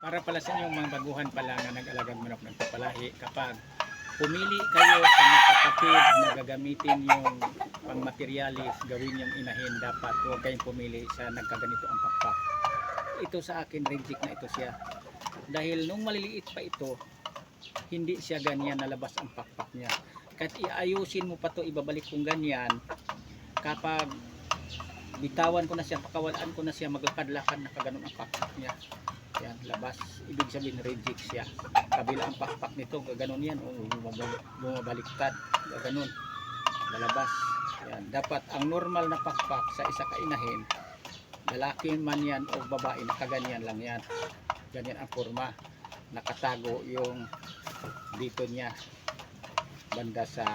Para pala sa inyong mga baguhan pala na nag-alagang manok ng papalahi, kapag pumili kayo sa magkapatid na gagamitin yung pangmaterialis, gawin yung inahin, dapat huwag kayong pumili sa nagkaganito ang pakpak. Ito sa akin, reject na ito siya. Dahil nung maliliit pa ito, hindi siya ganyan nalabas ang pakpak niya. Kahit iayusin mo pa to, ibabalik kong ganyan, kapag bitawan ko na siya, pakawalaan ko na siya, maglakad-lakad, nakaganon ang pakpak niya. Yan, labas. Ibig sabihin reject siya. Kabila ang pakpak nito, gaganon yan. O, bumabaliktad. Gaganon. Lalabas. Yan. Dapat ang normal na pakpak sa isa kainahin, lalaki man yan o babae, nakaganyan lang yan. Ganyan ang forma. Nakatago yung dito niya. Banda sa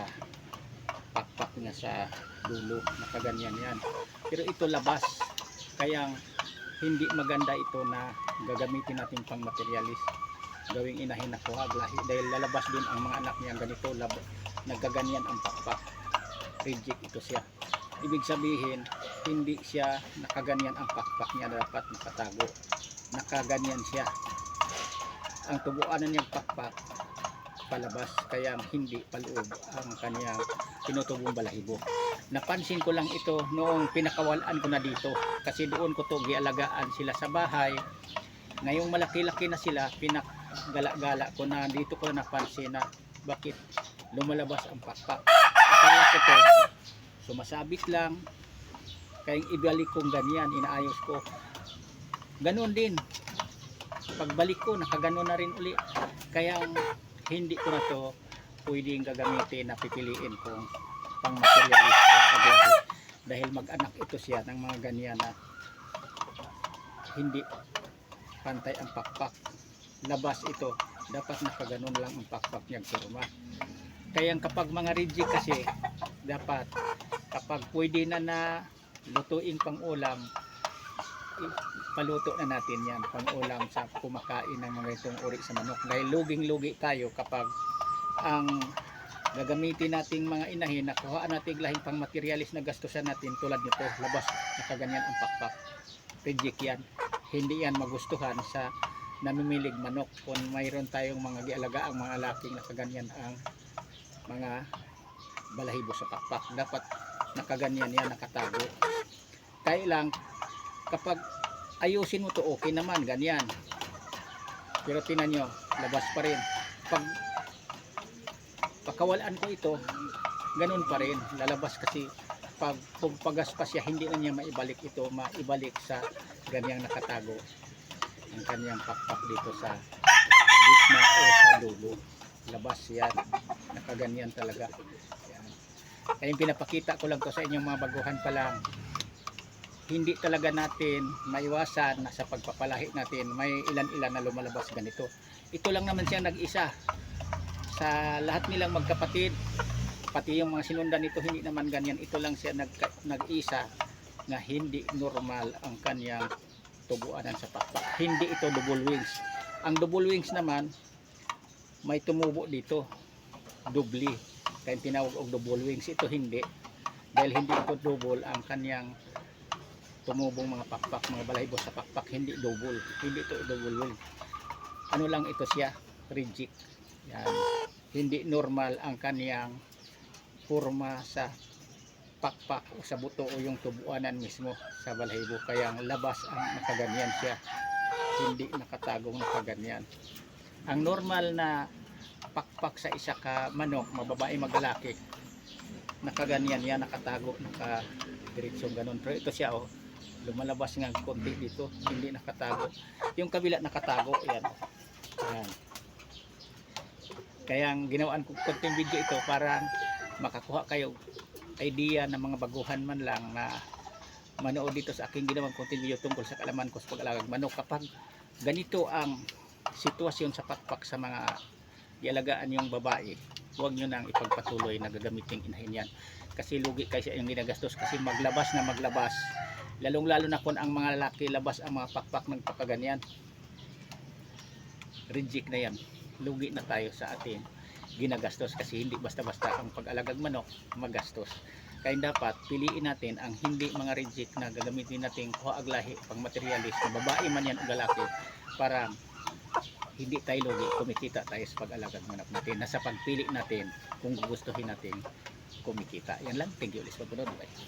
pakpak niya sa dulo. Nakaganyan yan. Pero ito labas. Kaya hindi maganda ito na gagamitin natin pang materialis, gawing inahin na kuhag lahi, dahil lalabas din ang mga anak niya ganito, nagkaganyan ang pakpak. Reject ito siya. Ibig sabihin hindi siya nakaganyan ang pakpak niya, dapat nakatago, nakaganyan siya. Ang tubuanan niyang pakpak palabas, kaya hindi paloob ang kanyang tinutubong balahibo. Napansin ko lang ito noong pinakawalan ko na dito, kasi doon ko to gialagaan sila sa bahay. Ngayong malaki-laki na sila, pinakgala-gala ko na dito ko na napansin na bakit lumalabas ang pakpak. Akala ko to sumasabit lang, kaya ibalik kong ganyan, inaayos ko. Ganon din, pagbalik ko nakaganon na rin uli. Kaya hindi ko na to pwedeng gagamitin na pipiliin kong pang materialist dahil mag-anak ito siya ng mga ganyan na hindi pantay ang pakpak. Labas ito, dapat nakaganon lang ang pakpak niyang forma. Kaya kapag mga reject kasi, dapat kapag pwede na lutuin pang ulam, paluto na natin yan pang ulam sa kumakain ng mga itong uri sa manok. Dahil luging-lugi tayo kapag ang gagamitin nating mga inahin, nakuhaan natin lahing pang materialis na gastusan natin tulad nito, labas nakaganyan ang pakpak. Reject yan. Hindi yan magustuhan sa namimilig manok. Kung mayroon tayong mga gialaga ang mga laking nakaganyan ang mga balahibo sa pakpak, dapat nakaganyan yan, nakatago. Kaya lang kapag ayusin mo to, okay naman, ganyan. Pero tinan nyo, labas pa rin. Pag pakawalaan ko ito, ganun pa rin, lalabas. Kasi pag pagpagas pa siya, hindi na niya maibalik ito, maibalik sa ganyang nakatago ang kanyang pakpak dito sa gitna o sa dulo. Labas yan, nakaganyan talaga yan. Kaya pinapakita ko lang to sa inyong mga baguhan pa lang. Hindi talaga natin maiwasan na sa pagpapalahi natin may ilan-ilan na lumalabas ganito. Ito lang naman siya nag-isa sa lahat nilang magkapatid, pati yung mga sinundan nito hindi naman ganyan. Ito lang siya nag-isa na hindi normal ang kanyang tubuanan sa pakpak. Hindi ito double wings. Ang double wings naman may tumubo dito, doubly, kaya tinawag og double wings. Ito hindi, dahil hindi ito double ang kanyang tumubong mga pakpak, mga balahibo sa pakpak, hindi double, hindi ito double wing. Ano lang ito siya, reject yan. Hindi normal ang kaniyang forma sa pakpak o sa buto o yung tubuanan mismo sa balahibo, kaya labas ang nakaganyan siya, hindi nakatagong nakaganyan. Ang normal na pakpak sa isa ka manok, mababae maglalaki, nakaganyan yan, nakatago, nakadiretsyong ganun. Pero ito siya, oh, lumalabas nga konti dito, hindi nakatago. Yung kabila nakatago, yan. Yan. Kaya ginawaan ko konting video ito para makakuha kayo idea ng mga baguhan man lang na manood dito sa aking ginawang konting video tungkol sa kaalaman ko sa pag-alagang manok. Kapag ganito ang sitwasyon sa pakpak sa mga ialagaan yung babae, huwag nyo nang ipagpatuloy na gagamitin inahin yan. Kasi lugi kayo sa inyong ginagastos, kasi maglabas na maglabas. Lalong lalo na kung ang mga lalaki labas ang mga pakpak ng pagkaganyan, reject na yan. Lugi na tayo sa atin ginagastos, kasi hindi basta-basta ang pag-alagang manok magastos. Kaya dapat piliin natin ang hindi mga reject na gagamitin natin kuha aglahi pang materialis na babae man yan o lalaki, para hindi tayo lugi, kumikita tayo sa pag-alagang manok natin. Nasa pagpili natin kung gugustuhin natin kumikita. Yan lang. Thank you ulit sa pagpunod. Bye.